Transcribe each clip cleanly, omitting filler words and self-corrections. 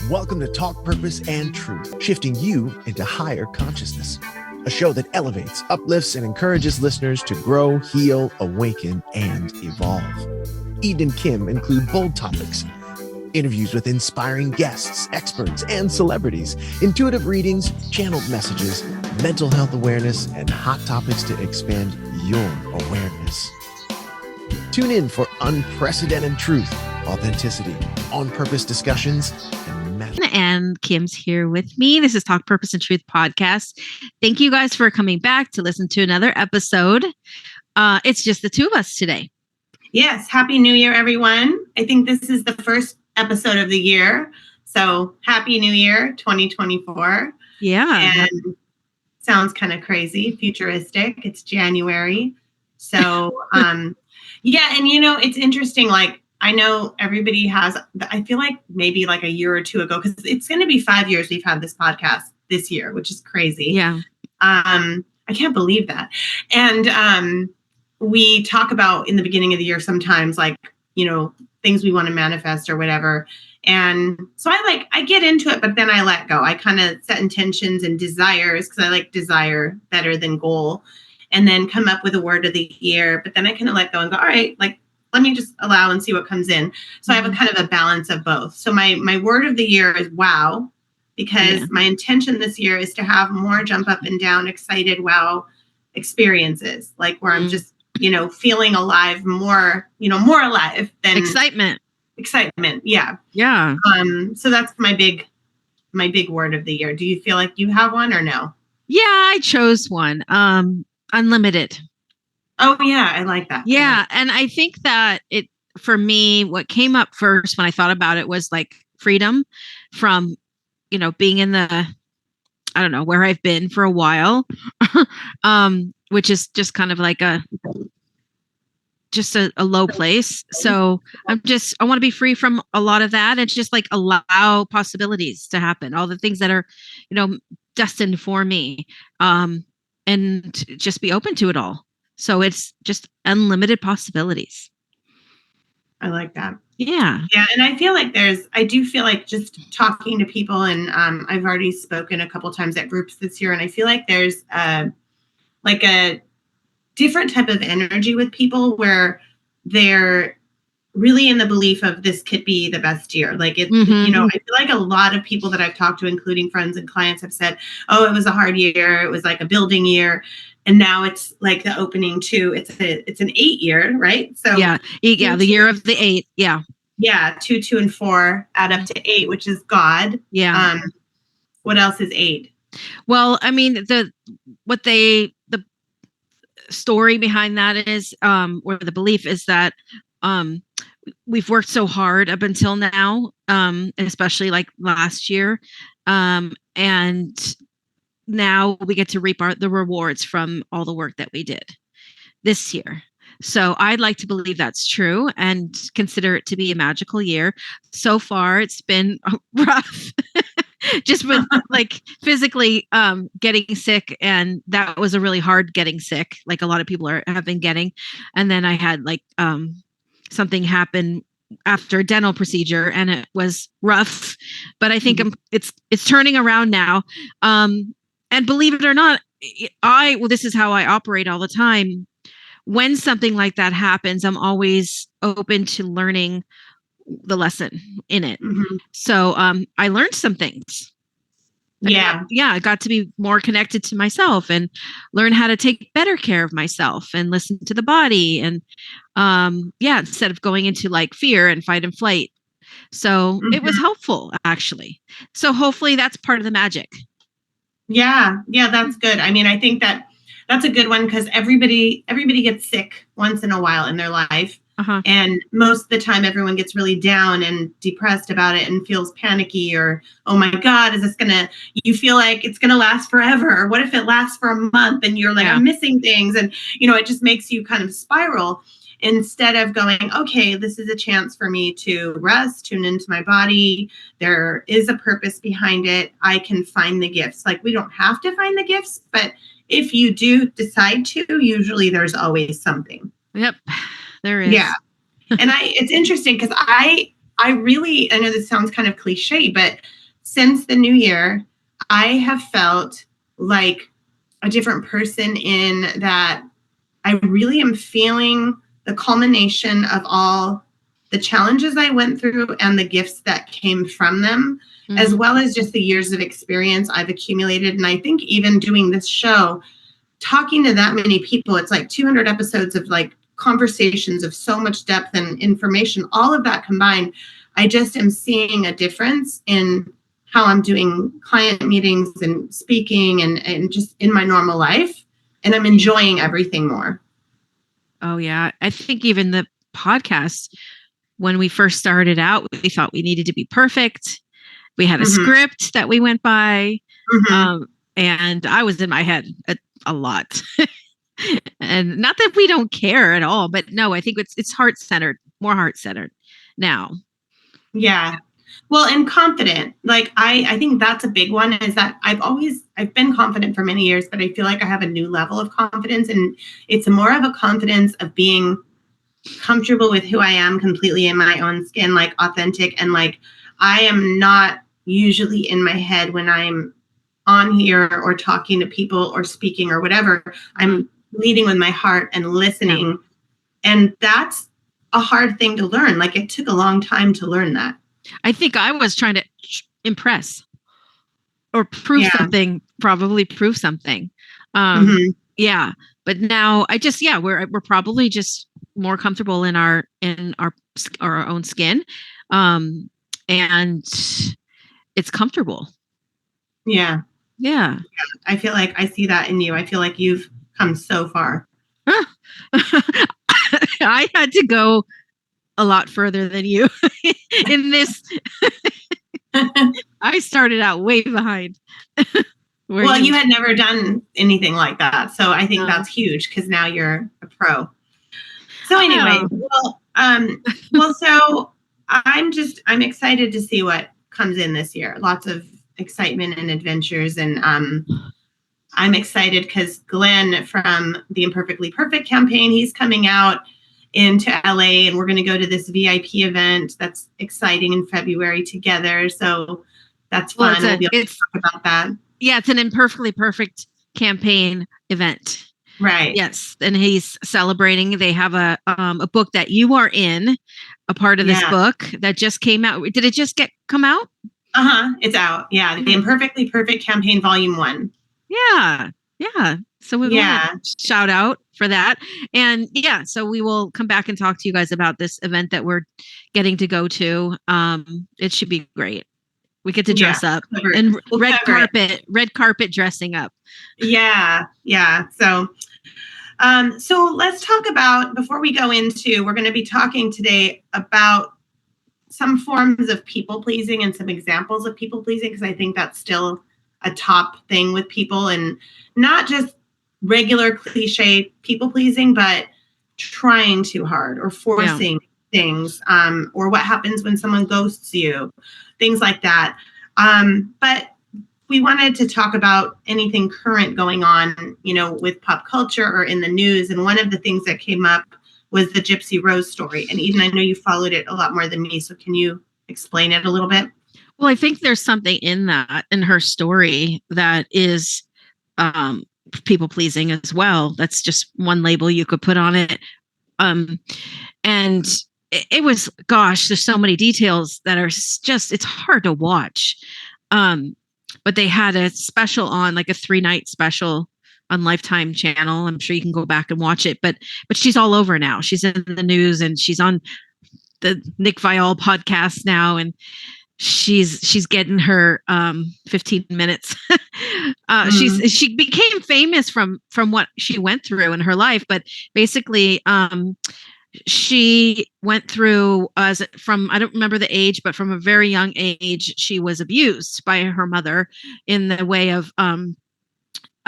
Welcome to Talk Purpose and Truth, shifting you into higher consciousness. A show that elevates, uplifts, and encourages listeners to grow, heal, awaken, and evolve. Eden and Kim include bold topics, interviews with inspiring guests, experts, and celebrities, intuitive readings, channeled messages, mental health awareness, and hot topics to expand your awareness. Tune in for unprecedented truth, authenticity, on-purpose discussions, and Kim's here with me. This is Talk Purpose and Truth podcast. Thank you guys for coming back to listen to another episode. It's just the two of us today. Yes. Happy New Year, everyone. I think this is the first episode of the year. So Happy New Year 2024. Yeah. And sounds kind of crazy, futuristic. It's January. So, yeah. And it's interesting. Like, I know everybody has, I feel like maybe like a year or two ago, because it's going to be 5 years we've had this podcast this year, which is crazy. Yeah. I can't believe that. And we talk about in the beginning of the year sometimes like, things we want to manifest or whatever. And so I get into it, but then I let go. I kind of set intentions and desires because I like desire better than goal, and then come up with a word of the year. But then I kind of let go and go, all right, like, let me just allow and see what comes in. So I have a kind of a balance of both. So my word of the year is wow, because my intention this year is to have more jump up and down, excited wow experiences, like where I'm just, feeling alive more, more alive than excitement. Yeah. Yeah. So that's my big word of the year. Do you feel like you have one or no? Yeah, I chose one. Unlimited. Oh yeah, I like that. Yeah. And I think that for me, what came up first when I thought about it was like freedom from, being in I don't know, where I've been for a while, which is just kind of like a low place. So I want to be free from a lot of that. It's just like allow possibilities to happen, all the things that are, destined for me, and just be open to it all. So it's just unlimited possibilities. I like that. Yeah. Yeah. And I feel like I do feel like just talking to people, and I've already spoken a couple times at groups this year, and I feel like there's like a different type of energy with people where they're really in the belief of this could be the best year. Like it, I feel like a lot of people that I've talked to, including friends and clients, have said, oh, it was a hard year. It was like a building year. And now it's like the opening to, it's an 8 year, right? So yeah, the year of the 8. Yeah. Yeah. 2, 2, and 4 add up to 8, which is God. Yeah. What else is 8? Well, I mean, the story behind that is, or the belief is that, we've worked so hard up until now, especially like last year. And now we get to reap the rewards from all the work that we did this year. So I'd like to believe that's true and consider it to be a magical year. So far, it's been rough. Just with like physically getting sick, and that was a really hard getting sick, like a lot of people have been getting. And then I had like something happen after a dental procedure, and it was rough, but I think it's turning around now. And believe it or not, this is how I operate all the time. When something like that happens, I'm always open to learning the lesson in it. So I learned some things. I got to be more connected to myself and learn how to take better care of myself and listen to the body. And instead of going into like fear and fight and flight. So it was helpful, actually. So hopefully that's part of the magic. Yeah, that's good. I mean, I think that's a good one, because everybody gets sick once in a while in their life. And most of the time everyone gets really down and depressed about it and feels panicky, or, oh my God, you feel like it's going to last forever? Or what if it lasts for a month and you're like, I'm missing things. And, it just makes you kind of spiral, instead of going, okay, this is a chance for me to rest, tune into my body. There is a purpose behind it. I can find the gifts. Like, we don't have to find the gifts, but if you do decide to, usually there's always something. Yep. There is. Yeah. And it's interesting because I really, I know this sounds kind of cliche, but since the new year, I have felt like a different person in that I really am feeling the culmination of all the challenges I went through and the gifts that came from them, as well as just the years of experience I've accumulated. And I think even doing this show, talking to that many people, it's like 200 episodes of like conversations of so much depth and information, all of that combined, I just am seeing a difference in how I'm doing client meetings and speaking and just in my normal life. And I'm enjoying everything more. Oh, yeah. I think even the podcast, when we first started out, we thought we needed to be perfect. We had a script that we went by. And I was in my head a lot. And not that we don't care at all, but no, I think it's heart-centered, more heart-centered now. Yeah. Well, and confident. Like I think that's a big one, is that I've been confident for many years, but I feel like I have a new level of confidence, and it's more of a confidence of being comfortable with who I am completely in my own skin, like authentic. And like, I am not usually in my head when I'm on here or talking to people or speaking or whatever. I'm leading with my heart and listening. Yeah. And that's a hard thing to learn. Like, it took a long time to learn that. I think I was trying to impress or prove something, probably prove something. Yeah. But now I just, we're probably just more comfortable in our own skin. And it's comfortable. Yeah. Yeah. I feel like I see that in you. I feel like you've come so far. I had to go a lot further than you in this. I started out way behind. Well, you had never done anything like that. So I think that's huge, because now you're a pro. So anyway, so I'm excited to see what comes in this year. Lots of excitement and adventures. And I'm excited because Glenn from the Imperfectly Perfect campaign, he's coming out into LA, and we're going to go to this VIP event that's exciting in February together. So that's fun. We'll be able to talk about that. Yeah, it's an Imperfectly Perfect campaign event. Right. Yes. And he's celebrating. They have a book that you are in, a part of this book that just came out. Did it just come out? It's out. Yeah. The Imperfectly Perfect campaign, volume 1. Yeah. Yeah. So we want to shout out for that. And so we will come back and talk to you guys about this event that we're getting to go to. It should be great. We get to dress up and red carpet dressing up. Yeah. So let's talk about, before we go into, we're going to be talking today about some forms of people pleasing and some examples of people pleasing, because I think that's still a top thing with people, and not just regular cliche people pleasing, but trying too hard or forcing things, or what happens when someone ghosts you, things like that. But we wanted to talk about anything current going on, with pop culture or in the news. And one of the things that came up was the Gypsy Rose story. And Eden, I know you followed it a lot more than me. So can you explain it a little bit? Well, I think there's something in her story that is people pleasing as well. That's just one label you could put on it. And it was, there's so many details that are just, it's hard to watch. But they had a special on, like a 3-night special on Lifetime channel. I'm sure you can go back and watch it, but she's all over now. She's in the news, and she's on the Nick Viall podcast now, and she's getting her 15 minutes. She became famous from what she went through in her life, but basically she went through, I don't remember the age, but from a very young age, she was abused by her mother in the way of,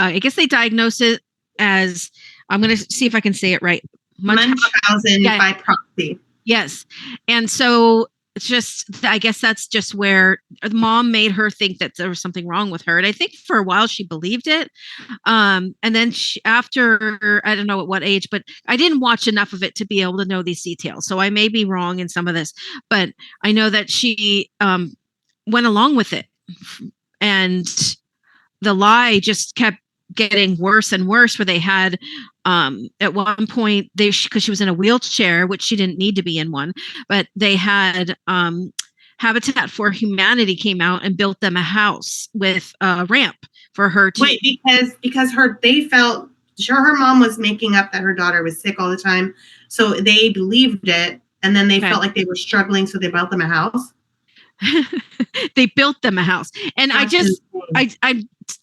I guess they diagnosed it as, I'm going to see if I can say it right. Munchausen by proxy. Yes. And so it's just, I guess that's just where the mom made her think that there was something wrong with her. And I think for a while she believed it. And then after, I don't know at what age, but I didn't watch enough of it to be able to know these details. So I may be wrong in some of this, but I know that she went along with it. and the lie just kept getting worse and worse, where they had at one point, because she was in a wheelchair, which she didn't need to be in one, but they had Habitat for Humanity came out and built them a house with a ramp for her to wait, because they felt sure her mom was making up that her daughter was sick all the time, so they believed it, and then they felt like they were struggling, so they built them a house. They built them a house. And I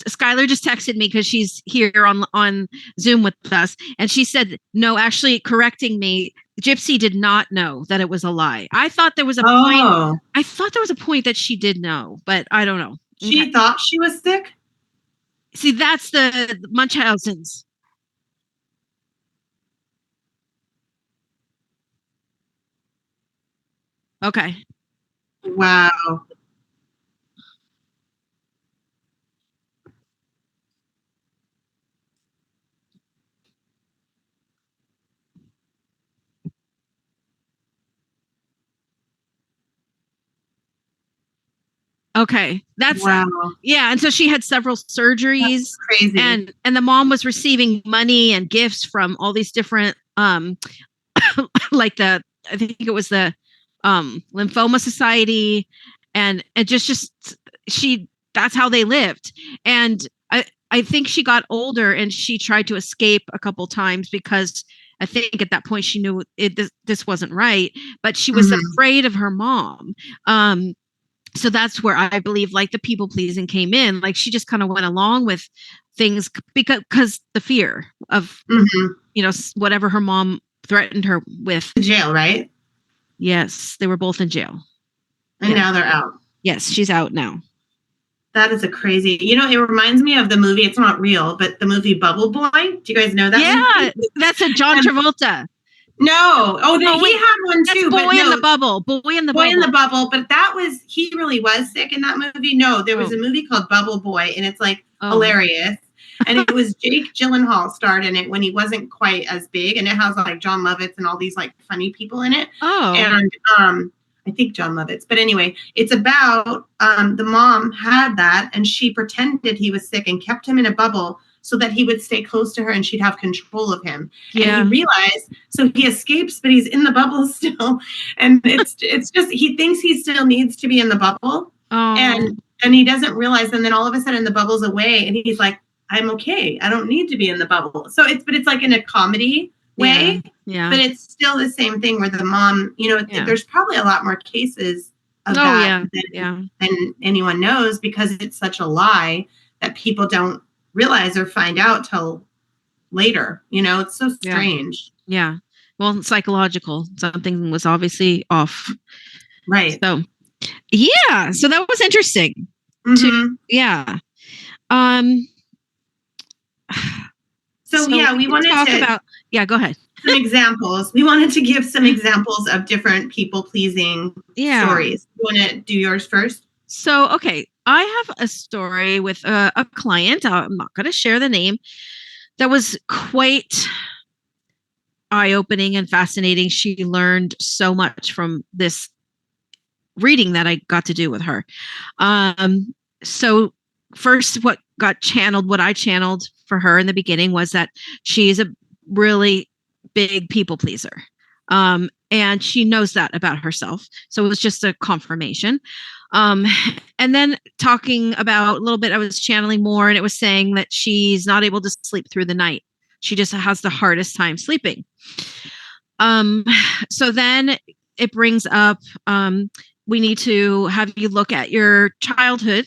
Skylar just texted me because she's here on Zoom with us, and she said, no, actually correcting me, Gypsy did not know that it was a lie. I thought there was a point. I thought there was a point that she did know, but I don't know. She thought she was sick? See, that's the Munchausen's. Okay. Wow. Okay. That's wow. Yeah. And so she had several surgeries. That's crazy. And the mom was receiving money and gifts from all these different like I think it was the Lymphoma Society, and it just that's how they lived. And I think she got older and she tried to escape a couple times, because I think at that point she knew this wasn't right, but she was afraid of her mom. So that's where I believe like the people pleasing came in. Like she just kind of went along with things because the fear of, whatever her mom threatened her with. Jail, right? Yes, they were both in jail. And now they're out. Yes, she's out now. That is a crazy, it reminds me of the movie, it's not real, but the movie Bubble Boy. Do you guys know that? Yeah, that's a John Travolta. No. Oh, no, he had one too. Boy in the Bubble. Boy in the Bubble. But he really was sick in that movie. No, there was a movie called Bubble Boy, and it's like hilarious. And it was Jake Gyllenhaal starred in it when he wasn't quite as big, and it has like John Lovitz and all these like funny people in it. Oh. And I think John Lovitz. But anyway, it's about the mom had that, and she pretended he was sick and kept him in a bubble so that he would stay close to her and she'd have control of him. Yeah. And he realized, so he escapes, but he's in the bubble still. And it's just, he thinks he still needs to be in the bubble. Oh. And he doesn't realize. And then all of a sudden the bubble's away and he's like, I'm okay. I don't need to be in the bubble. So it's like in a comedy way. Yeah. But it's still the same thing where the mom, there's probably a lot more cases of that than anyone knows, because it's such a lie that people don't realize or find out till later. It's so strange. Yeah. Well, psychological. Something was obviously off. Right. So that was interesting. Yeah. So we wanted to talk about. Yeah, go ahead. Some examples. We wanted to give some examples of different people pleasing stories. You want to do yours first? So, okay, I have a story with a client. I'm not going to share the name. That was quite eye-opening and fascinating. She learned so much from this reading that I got to do with her. So first, what I channeled for her in the beginning was that she's a really big people pleaser. And she knows that about herself. So it was just a confirmation. And then talking about a little bit, I was channeling more, and it was saying that she's not able to sleep through the night. She just has the hardest time sleeping. So then it brings up, we need to have you look at your childhood.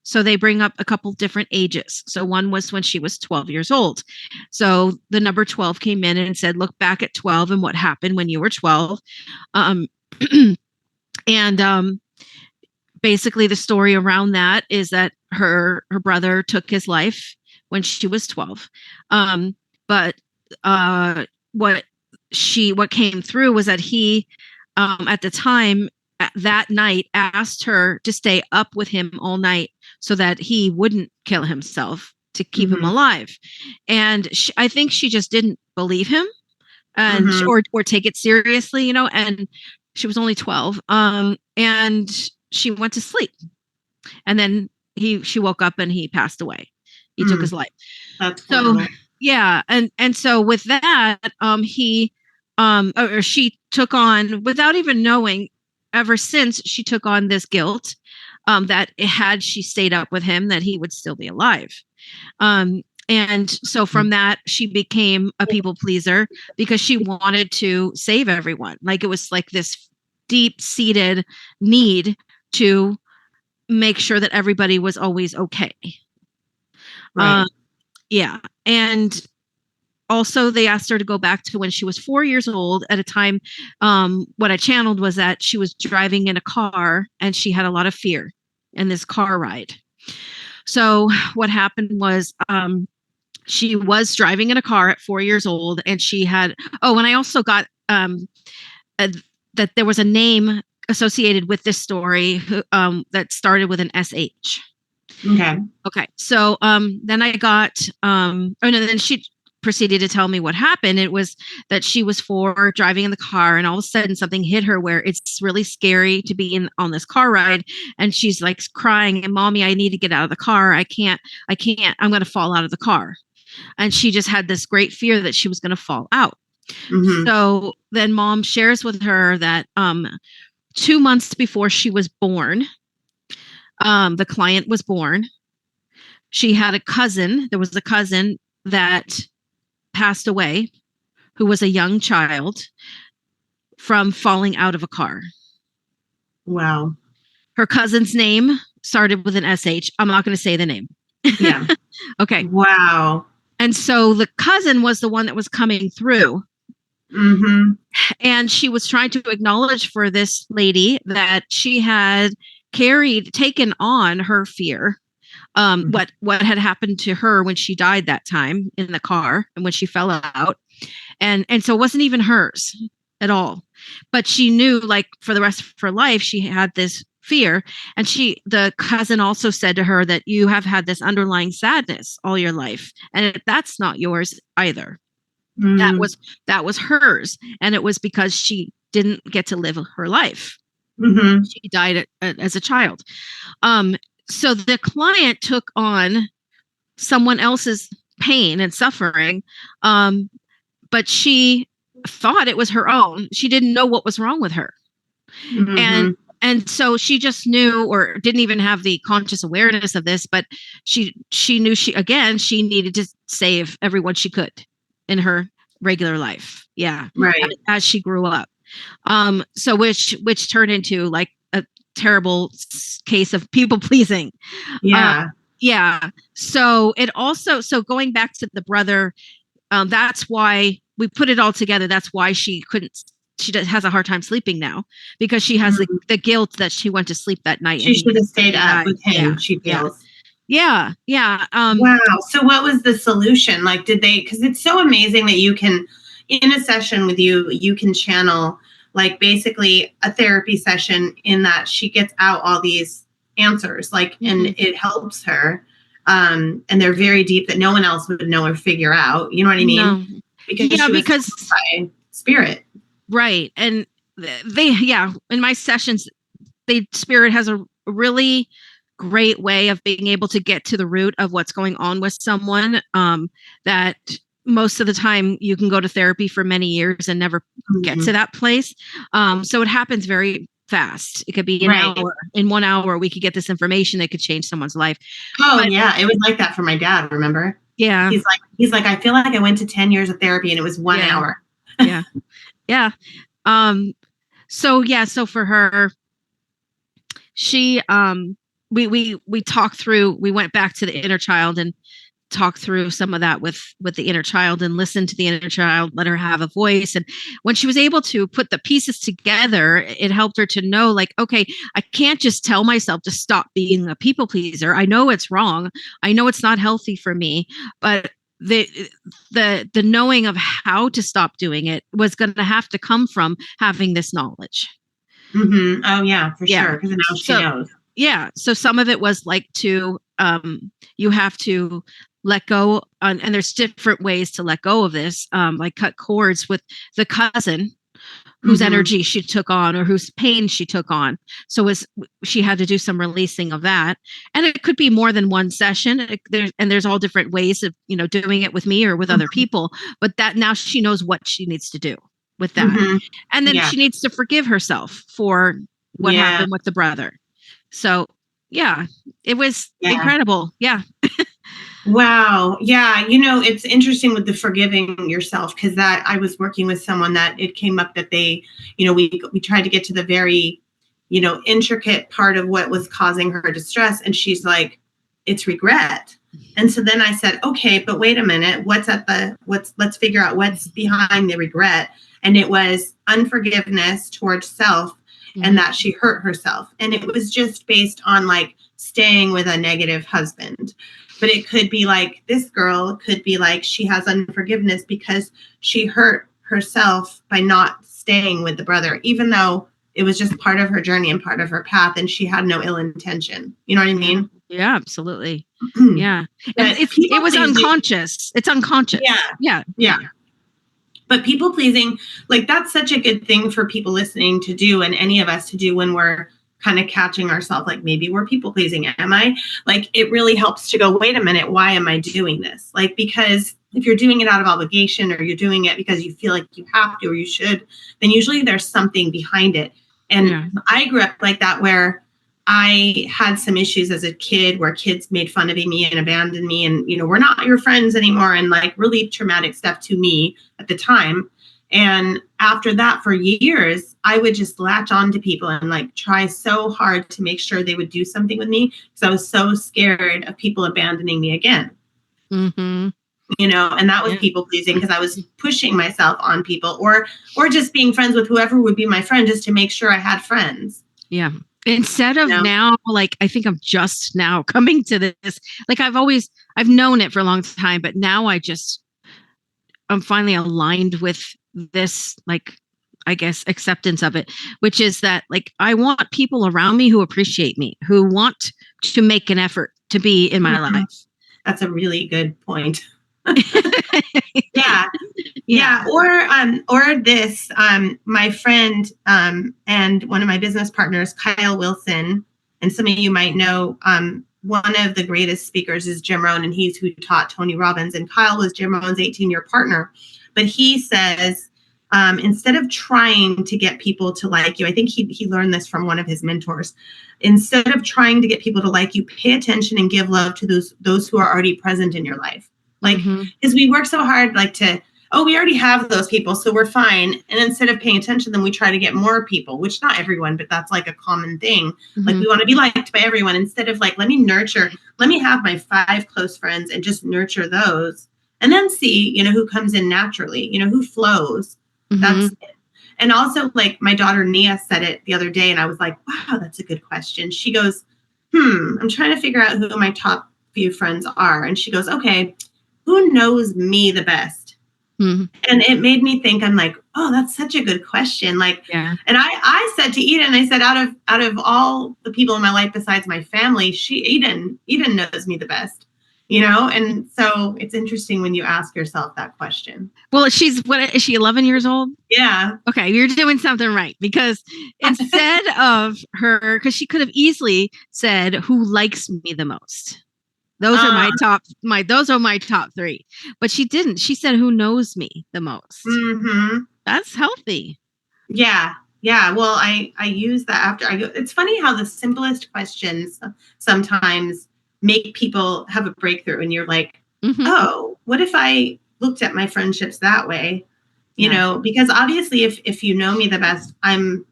So they bring up a couple different ages. So one was when she was 12 years old. So the number 12 came in and said, look back at 12 and what happened when you were 12. Basically the story around that is that her brother took his life when she was 12. But what came through was that he, at the time, that night asked her to stay up with him all night so that he wouldn't kill himself to keep him alive. And I think she just didn't believe him and or take it seriously, and she was only 12. And she went to sleep. And then she woke up and he passed away. He took his life. That's so horrible. yeah, and so with that, he or she took on, without even knowing, ever since she took on this guilt, that had she stayed up with him, that he would still be alive. And so from that, she became a people pleaser because she wanted to save everyone. Like, it was like this deep seated need to make sure that everybody was always okay. Right. Yeah. And also, they asked her to go back to when she was 4 years old. At a time, what I channeled was that she was driving in a car and she had a lot of fear in this car ride. So what happened was, she was driving in a car at 4 years old, and she had, and I also got that there was a name associated with this story, that started with an SH. Okay. So then I got then she proceeded to tell me what happened. It was that she was 4, driving in the car, and all of a sudden something hit her where it's really scary to be on this car ride, and she's like crying, and mommy, I need to get out of the car. I can't, I'm going to fall out of the car. And she just had this great fear that she was going to fall out. So then mom shares with her that 2 months before she was born, the client was born, she had a cousin. There was a cousin that passed away, who was a young child, from falling out of a car. Wow. Her cousin's name started with an SH. I'm not going to say the name. Yeah. Okay. Wow. And so the cousin was the one that was coming through. And she was trying to acknowledge for this lady that she had taken on her fear. What had happened to her when she died that time in the car and when she fell out. And so it wasn't even hers at all. But she knew, like, for the rest of her life, she had this fear. And the cousin also said to her that you have had this underlying sadness all your life, and that's not yours either. That was hers, and it was because she didn't get to live her life. She died as a child. So the client took on someone else's pain and suffering, but she thought it was her own. She didn't know what was wrong with her. And so she just knew, or didn't even have the conscious awareness of this, but she knew she needed to save everyone she could in her regular life. Yeah. Right. As she grew up. So which turned into like a terrible case of people pleasing. Yeah. Yeah. So going back to the brother, that's why we put it all together. That's why she has a hard time sleeping now, because she has the guilt that she went to sleep that night. She should have stayed up with him. Yeah. She feels. Yeah. Wow. So what was the solution? Like, because it's so amazing that you can, in a session with you can channel, like, basically a therapy session, in that she gets out all these answers, like, and it helps her. And they're very deep that no one else would know or figure out. You know what I mean? No. Because by spirit. Right. And in my sessions, spirit has a really great way of being able to get to the root of what's going on with someone, that most of the time you can go to therapy for many years and never get to that place. So it happens very fast. It could be an hour. In 1 hour, we could get this information that could change someone's life. Yeah. It was like that for my dad, remember? Yeah. He's like, I feel like I went to 10 years of therapy and it was 1 hour. Yeah. Yeah. So for her, she, we talked through, we went back to the inner child and talked through some of that with the inner child, and listened to the inner child, let her have a voice. And when she was able to put the pieces together, it helped her to know, like, okay, I can't just tell myself to stop being a people pleaser. I know it's wrong. I know it's not healthy for me, but the knowing of how to stop doing it was going to have to come from having this knowledge. Oh yeah, for sure. Because now she knows. Yeah. So some of it was like you have to let go, and there's different ways to let go of this, like cut cords with the cousin, whose energy she took on or whose pain she took on. So she had to do some releasing of that. And it could be more than one session. There's all different ways of, doing it with me or with other people, but that now she knows what she needs to do with that. And then she needs to forgive herself for what happened with the brother. So yeah, it was incredible. Yeah. Wow. Yeah. It's interesting with the forgiving yourself, because that I was working with someone that it came up that they, we tried to get to the very, intricate part of what was causing her distress. And she's like, it's regret. And so then I said, okay, but wait a minute, let's figure out what's behind the regret. And it was unforgiveness towards self, and that she hurt herself. And it was just based on like staying with a negative husband. But it could be like this girl could be like she has unforgiveness because she hurt herself by not staying with the brother, even though it was just part of her journey and part of her path, and she had no ill intention. You know what I mean? Yeah, absolutely. Yeah. And it was unconscious. It's unconscious. Yeah. But people pleasing, like that's such a good thing for people listening to do, and any of us to do when we're kind of catching ourselves, like maybe we're people pleasing. Am I? Like it really helps to go, wait a minute, why am I doing this? Like, because if you're doing it out of obligation or you're doing it because you feel like you have to or you should, then usually there's something behind it. And I grew up like that, where I had some issues as a kid where kids made fun of me and abandoned me and, we're not your friends anymore, and like really traumatic stuff to me at the time. And after that, for years, I would just latch on to people and like try so hard to make sure they would do something with me, because I was so scared of people abandoning me again. And that was people pleasing, because I was pushing myself on people or just being friends with whoever would be my friend, just to make sure I had friends. Yeah. Instead of now, like, I think I'm just now coming to this, like I've known it for a long time, but now I'm finally aligned with this, like, I guess, acceptance of it, which is that like, I want people around me who appreciate me, who want to make an effort to be in my life. That's a really good point. Or this, my friend, and one of my business partners, Kyle Wilson, and some of you might know, one of the greatest speakers is Jim Rohn, and he's who taught Tony Robbins, and Kyle was Jim Rohn's 18-year partner. But he says, instead of trying to get people to like you, I think he learned this from one of his mentors. Instead of trying to get people to like you, pay attention and give love to those who are already present in your life. Like, because we work so hard, like we already have those people, so we're fine. And instead of paying attention, then we try to get more people, which not everyone, but that's like a common thing. Like we want to be liked by everyone, instead of like, let me have my 5 close friends and just nurture those, and then see, who comes in naturally, who flows. That's it. And also, like, my daughter Nia said it the other day, and I was like, wow, that's a good question. She goes, I'm trying to figure out who my top few friends are. And she goes, okay, who knows me the best? And it made me think, I'm like, oh, that's such a good question. Like, and I said to Eden, I said, out of all the people in my life besides my family, Eden knows me the best, and so it's interesting when you ask yourself that question. Well, is she 11 years old? Yeah. Okay. You're doing something right, because instead of her, because she could have easily said, who likes me the most? Those are my top 3, but she didn't. She said, who knows me the most? That's healthy. Yeah. Well, I use that after I go. It's funny how the simplest questions sometimes make people have a breakthrough, and you're like, oh, what if I looked at my friendships that way? Because obviously if you know me the best, I'm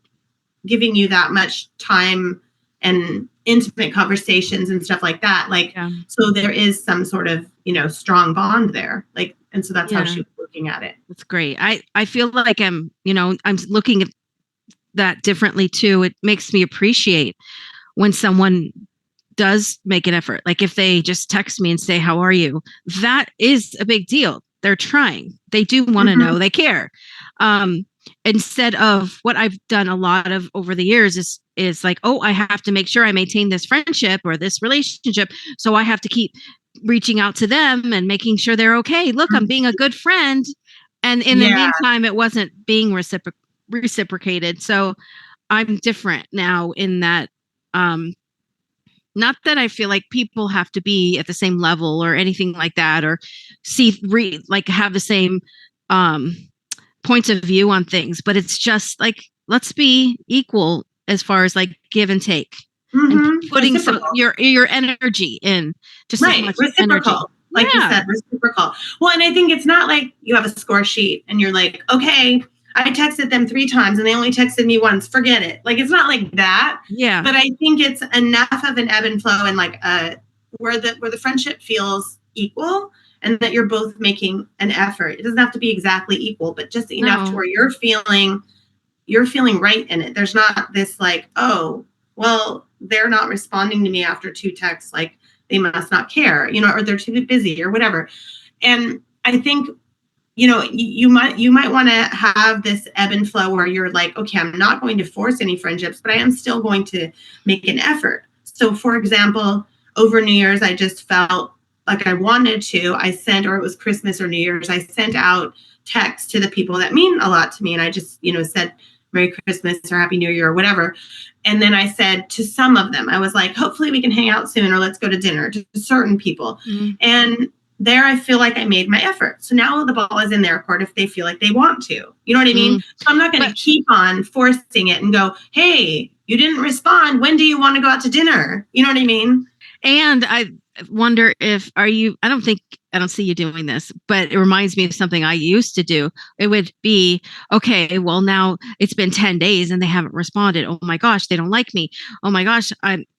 giving you that much time and intimate conversations and stuff like that. Like, so there is some sort of, strong bond there. Like, and so that's how she was looking at it. That's great. I feel like I'm looking at that differently too. It makes me appreciate when someone does make an effort. Like if they just text me and say, how are you? That is a big deal. They're trying. They do want to know. They care. Instead of what I've done a lot of over the years is like, oh, I have to make sure I maintain this friendship or this relationship. So I have to keep reaching out to them and making sure they're okay. Look, I'm being a good friend. And in the meantime, it wasn't being reciprocated. So I'm different now in that, not that I feel like people have to be at the same level or anything like that, or like have the same um points of view on things, but it's just like, let's be equal as far as like give and take, and putting some your energy in, just as right, much reciprocal energy. like you said, reciprocal. Well, and I think it's not like you have a score sheet and you're like, okay, I texted them 3 times and they only texted me once, forget it. Like, it's not like that. Yeah. But I think it's enough of an ebb and flow, and like where the friendship feels equal, and that you're both making an effort. It doesn't have to be exactly equal, but just enough to where you're feeling right in it. There's not this like, oh, well, they're not responding to me after 2 texts, like they must not care, or they're too busy or whatever. And I think, you might want to have this ebb and flow where you're like, okay, I'm not going to force any friendships, but I am still going to make an effort. So for example, over New Year's, I just felt like I wanted to, or it was Christmas or New Year's, I sent out texts to the people that mean a lot to me. And I just, said Merry Christmas or Happy New Year or whatever. And then I said to some of them, I was like, hopefully we can hang out soon, or let's go to dinner, to certain people. Mm-hmm. And there I feel like I made my effort. So now the ball is in their court if they feel like they want to. You know what I mean? So I'm not going to keep on forcing it and go, hey, you didn't respond. When do you want to go out to dinner? You know what I mean? And I wonder if, I don't see you doing this, but it reminds me of something I used to do. It would be, okay, well, now it's been 10 days and they haven't responded. Oh my gosh, they don't like me. Oh my gosh,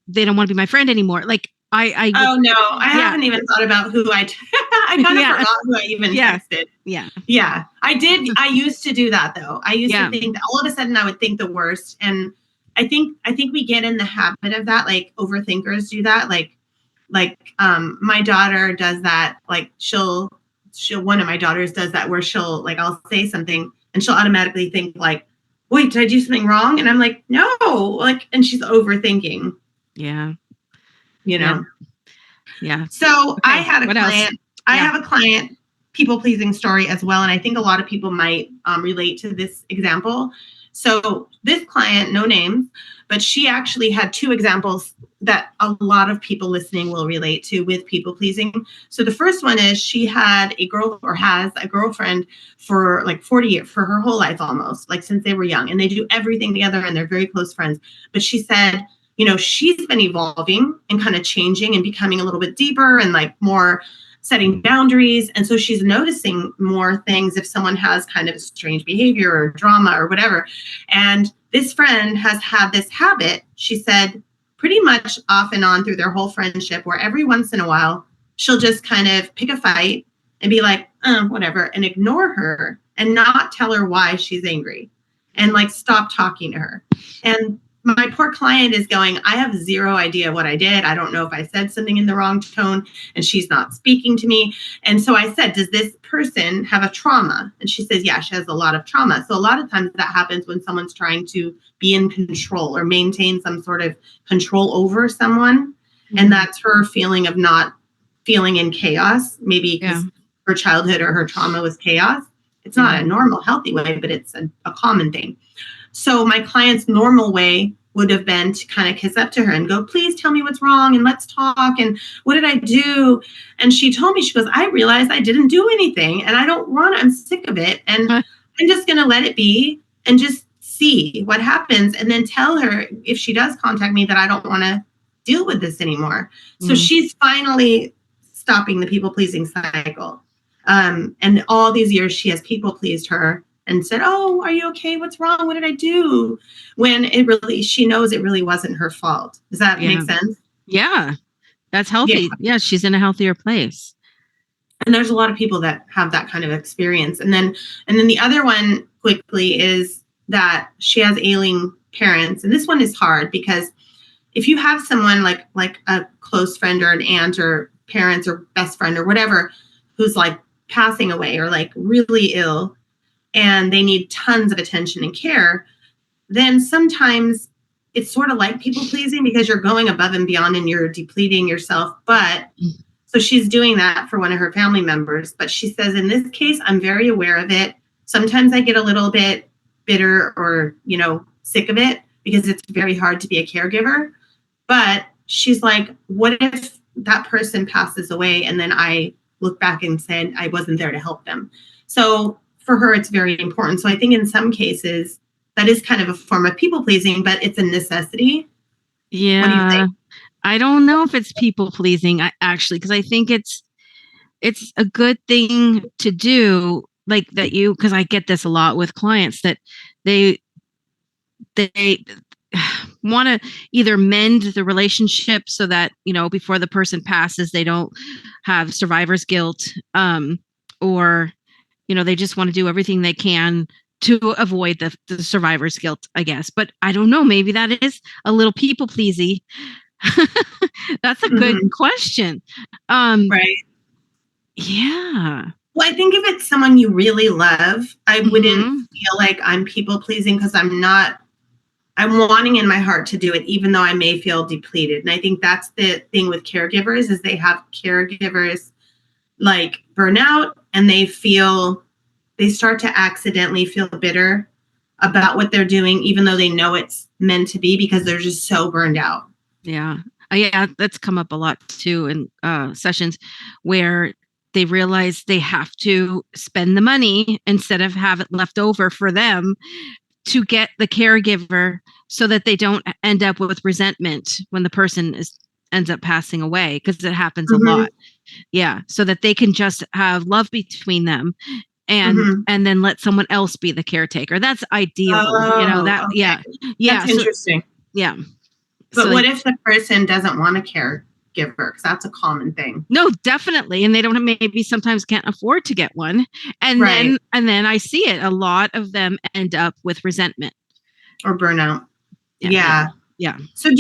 they don't want to be my friend anymore. Like, oh no, I haven't even thought about who I kind of forgot who I even texted. Yeah. I used to do that though. I used to think that all of a sudden I would think the worst. And I think we get in the habit of that. Like, overthinkers do that. Like my daughter does that. Like one of my daughters does that, where she'll, like, I'll say something and she'll automatically think like, wait, did I do something wrong? And I'm like, no, like, and she's overthinking. Yeah. Yeah. So okay. I had a client. I have a client people pleasing story as well. And I think a lot of people might relate to this example. So this client, no names, but she actually had 2 examples that a lot of people listening will relate to with people pleasing. So the first one is, she had has a girlfriend for like 40 years, for her whole life almost, like since they were young, and they do everything together and they're very close friends. But she said, she's been evolving and kind of changing and becoming a little bit deeper and like more setting boundaries. And so she's noticing more things if someone has kind of strange behavior or drama or whatever. And this friend has had this habit, she said, pretty much off and on through their whole friendship, where every once in a while she'll just kind of pick a fight and be like, whatever, and ignore her and not tell her why she's angry, and like stop talking to her. And my poor client is going, I have zero idea what I did. I don't know if I said something in the wrong tone, and she's not speaking to me. And so I said, does this person have a trauma? And she says, yeah, she has a lot of trauma. So a lot of times that happens when someone's trying to be in control or maintain some sort of control over someone. Mm-hmm. And that's her feeling of not feeling in chaos, maybe because her childhood or her trauma was chaos. It's not a normal, healthy way, but it's a common thing. So my client's normal way would have been to kind of kiss up to her and go, please tell me what's wrong and let's talk. And what did I do? And she told me, she goes, I realized I didn't do anything and I'm sick of it. And I'm just going to let it be and just see what happens. And then tell her, if she does contact me, that I don't want to deal with this anymore. Mm-hmm. So she's finally stopping the people pleasing cycle. And all these years she has people pleased her and said, oh, are you okay? What's wrong? What did I do? When she knows it really wasn't her fault. Does that make sense? Yeah. That's healthy. Yeah. She's in a healthier place. And there's a lot of people that have that kind of experience. And then the other one quickly is that she has ailing parents. And this one is hard, because if you have someone like a close friend or an aunt or parents or best friend or whatever, who's like passing away or like really ill, and they need tons of attention and care, then sometimes it's sort of like people pleasing, because you're going above and beyond and you're depleting yourself. But so she's doing that for one of her family members. But she says, in this case, I'm very aware of it. Sometimes I get a little bit bitter or, sick of it because it's very hard to be a caregiver. But she's like, what if that person passes away and then I look back and said I wasn't there to help them? So for her, it's very important. So I think in some cases that is kind of a form of people pleasing, but it's a necessity. Yeah. What do you think? I don't know if it's people pleasing actually, because I think it's a good thing to do, like that because I get this a lot with clients that they want to either mend the relationship so that, before the person passes, they don't have survivor's guilt, or, they just want to do everything they can to avoid the survivor's guilt, I guess. But I don't know, maybe that is a little people pleasy. That's a good question. Right. Yeah. Well, I think if it's someone you really love, I wouldn't feel like I'm people pleasing because I'm wanting in my heart to do it, even though I may feel depleted. And I think that's the thing with caregivers is they have caregivers like burnout and they start to accidentally feel bitter about what they're doing, even though they know it's meant to be because they're just so burned out. Yeah. Yeah, that's come up a lot too in sessions where they realize they have to spend the money instead of have it left over for them to get the caregiver so that they don't end up with resentment when the person ends up passing away, because it happens a lot. Yeah. So that they can just have love between them and then let someone else be the caretaker. That's ideal. Okay. Yeah. That's interesting. Yeah. But what if the person doesn't want a caregiver? Because that's a common thing. No, definitely. And they don't maybe sometimes can't afford to get one. And then I see it. A lot of them end up with resentment. Or burnout. Yeah. So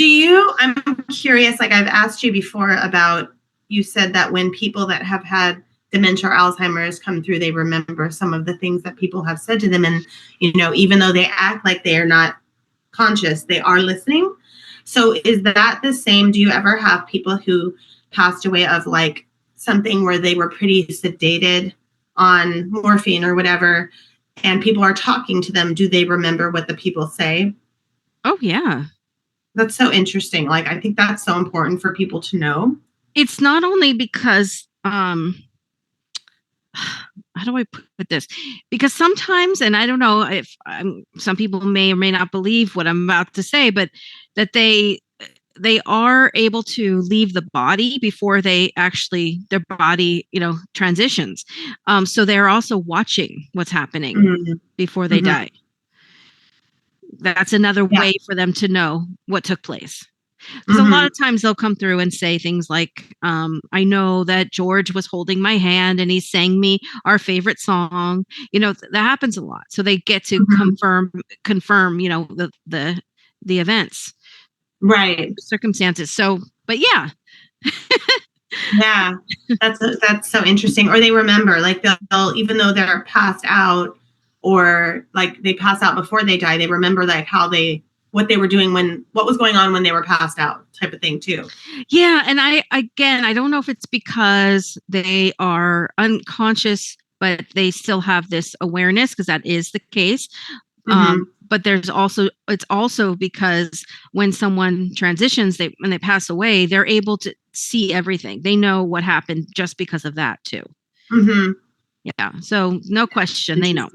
I'm curious, like I've asked you before about, you said that when people that have had dementia or Alzheimer's come through, they remember some of the things that people have said to them. And, even though they act like they are not conscious, they are listening. So is that the same? Do you ever have people who passed away of like something where they were pretty sedated on morphine or whatever, and people are talking to them? Do they remember what the people say? Oh, yeah. That's so interesting. Like, I think that's so important for people to know. It's not only because, how do I put this? Because sometimes, and I don't know if some people may or may not believe what I'm about to say, but that they are able to leave the body before their body, transitions. So they're also watching what's happening before they die. That's another way for them to know what took place. Because a lot of times they'll come through and say things like, I know that George was holding my hand and he sang me our favorite song. That happens a lot. So they get to confirm, the events. Right. Circumstances. So, but yeah. Yeah, that's so interesting. Or they remember, like they'll even though they're passed out or like they pass out before they die, they remember like what they were doing what was going on when they were passed out, type of thing too. Yeah. And I don't know if it's because they are unconscious, but they still have this awareness, because that is the case. But it's also because when someone transitions, when they pass away, they're able to see everything. They know what happened just because of that too. Yeah. So no question, they know.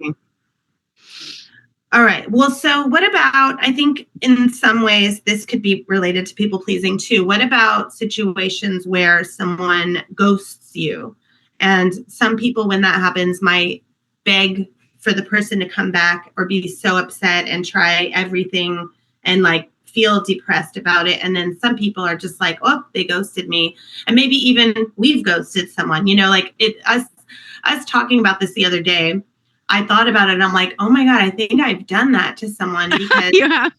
All right. Well, so what about, I think in some ways this could be related to people pleasing too. What about situations where someone ghosts you? And some people, when that happens, might beg for the person to come back or be so upset and try everything and like feel depressed about it. And then some people are just like, oh, they ghosted me. And maybe even we've ghosted someone, like us talking about this the other day. I thought about it and I'm like, oh my God, I think I've done that to someone because, yeah.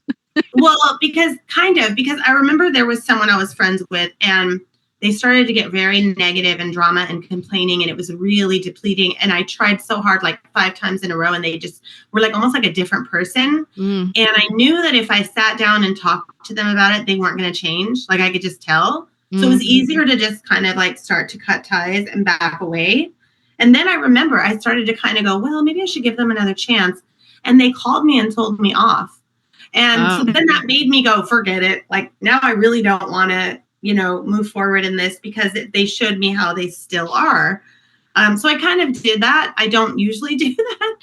because I remember there was someone I was friends with and they started to get very negative and drama and complaining, and it was really depleting. And I tried so hard, like 5 times in a row, and they just were like almost like a different person. And I knew that if I sat down and talked to them about it, they weren't going to change. Like I could just tell. So it was easier to just kind of like start to cut ties and back away. And then I remember I started to kind of go, well, maybe I should give them another chance. And they called me and told me off. And so then that made me go, forget it. Like, now I really don't want to, move forward in this, because they showed me how they still are. So I kind of did that. I don't usually do that.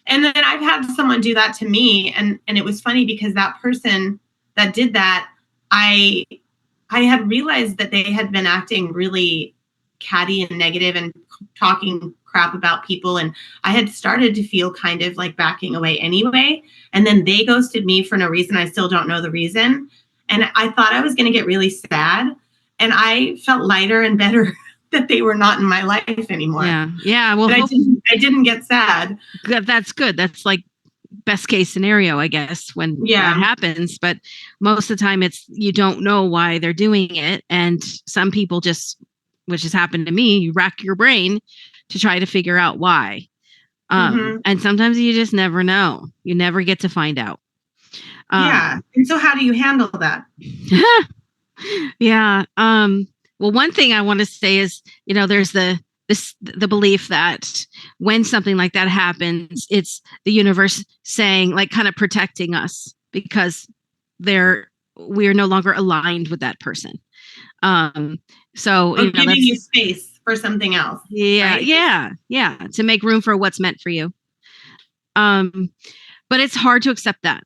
And then I've had someone do that to me. And it was funny, because that person that did that, I had realized that they had been acting really catty and negative and talking crap about people. And I had started to feel kind of like backing away anyway. And then they ghosted me for no reason. I still don't know the reason. And I thought I was going to get really sad. And I felt lighter and better that they were not in my life anymore. Yeah. Well, I didn't get sad. That's good. That's like best case scenario, I guess, when that happens. But most of the time you don't know why they're doing it. And some people just, which has happened to me, you rack your brain to try to figure out why. And sometimes you just never know. You never get to find out. And so how do you handle that? Yeah. Well, one thing I want to say is, there's the belief that when something like that happens, it's the universe saying, like, kind of protecting us, because we are no longer aligned with that person. So giving you space for something else. Yeah. Right? Yeah. To make room for what's meant for you. But it's hard to accept that.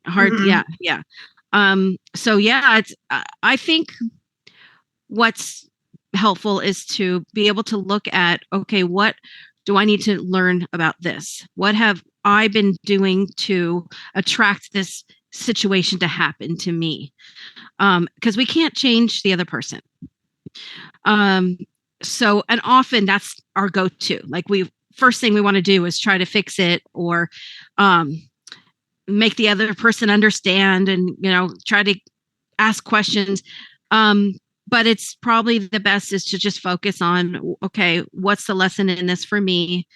Yeah. So it's, I think what's helpful is to be able to look at, okay, what do I need to learn about this? What have I been doing to attract this situation to happen to me? Because we can't change the other person. So, and often that's our go-to. Like, first thing we want to do is try to fix it, or make the other person understand, and try to ask questions. But it's probably the best is to just focus on, okay, what's the lesson in this for me?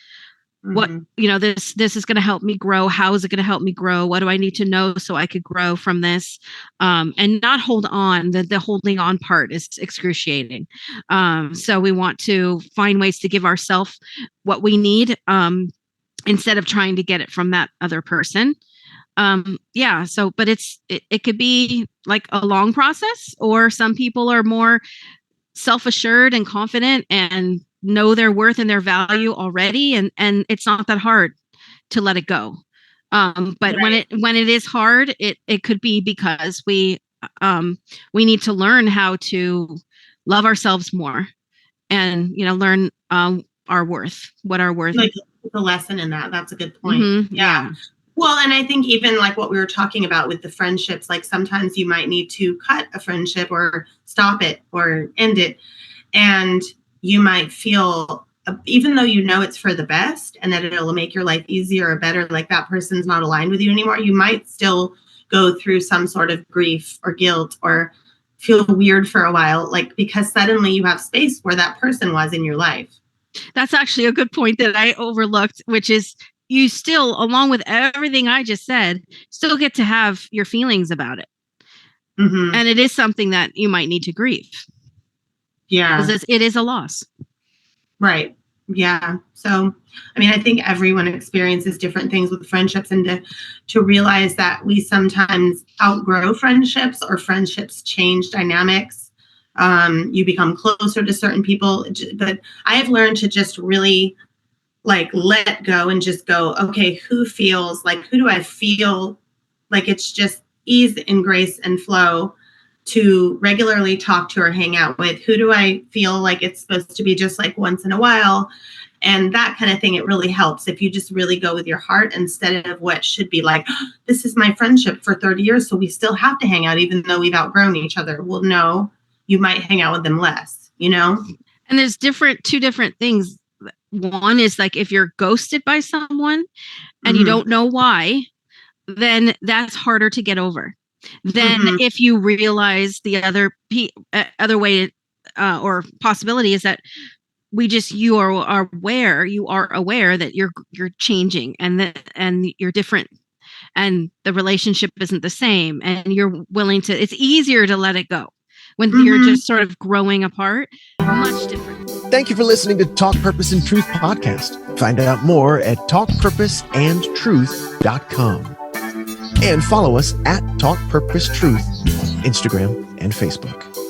What, this is going to help me grow. How is it going to help me grow? What do I need to know so I could grow from this? And not hold on. The holding on part is excruciating. So we want to find ways to give ourselves what we need, instead of trying to get it from that other person. So, but it could be like a long process, or some people are more self-assured and confident and know their worth and their value already. And it's not that hard to let it go. But right. when it is hard, it could be because we need to learn how to love ourselves more, and, learn, our worth, what our worth. Like the lesson in that. That's a good point. Yeah. Well, and I think even like what we were talking about with the friendships, like sometimes you might need to cut a friendship or stop it or end it. And you might feel, even though it's for the best and that it'll make your life easier or better, like that person's not aligned with you anymore, you might still go through some sort of grief or guilt or feel weird for a while, like, because suddenly you have space where that person was in your life. That's actually a good point that I overlooked, which is, you still, along with everything I just said, still get to have your feelings about it. And it is something that you might need to grieve. Yeah. Because it is a loss. Right. Yeah. So, I mean, I think everyone experiences different things with friendships, and to realize that we sometimes outgrow friendships, or friendships change dynamics. You become closer to certain people, but I have learned to just really like let go and just go, okay, who do I feel like it's just ease and grace and flow to regularly talk to or hang out with? Who do I feel like it's supposed to be just like once in a while? And that kind of thing, it really helps if you just really go with your heart instead of what should be like, oh, this is my friendship for 30 years, so we still have to hang out even though we've outgrown each other. Well, no, you might hang out with them less, And there's two different things. One is like, if you're ghosted by someone and you don't know why, then that's harder to get over. Then if you realize the other way or possibility is that you are aware that you're changing, and you're different, and the relationship isn't the same, and you're willing to, it's easier to let it go when you're just sort of growing apart. Much different. Thank you for listening to Talk Purpose and Truth podcast. Find out more at talkpurposeandtruth.com. And follow us at Talk Purpose Truth on Instagram and Facebook.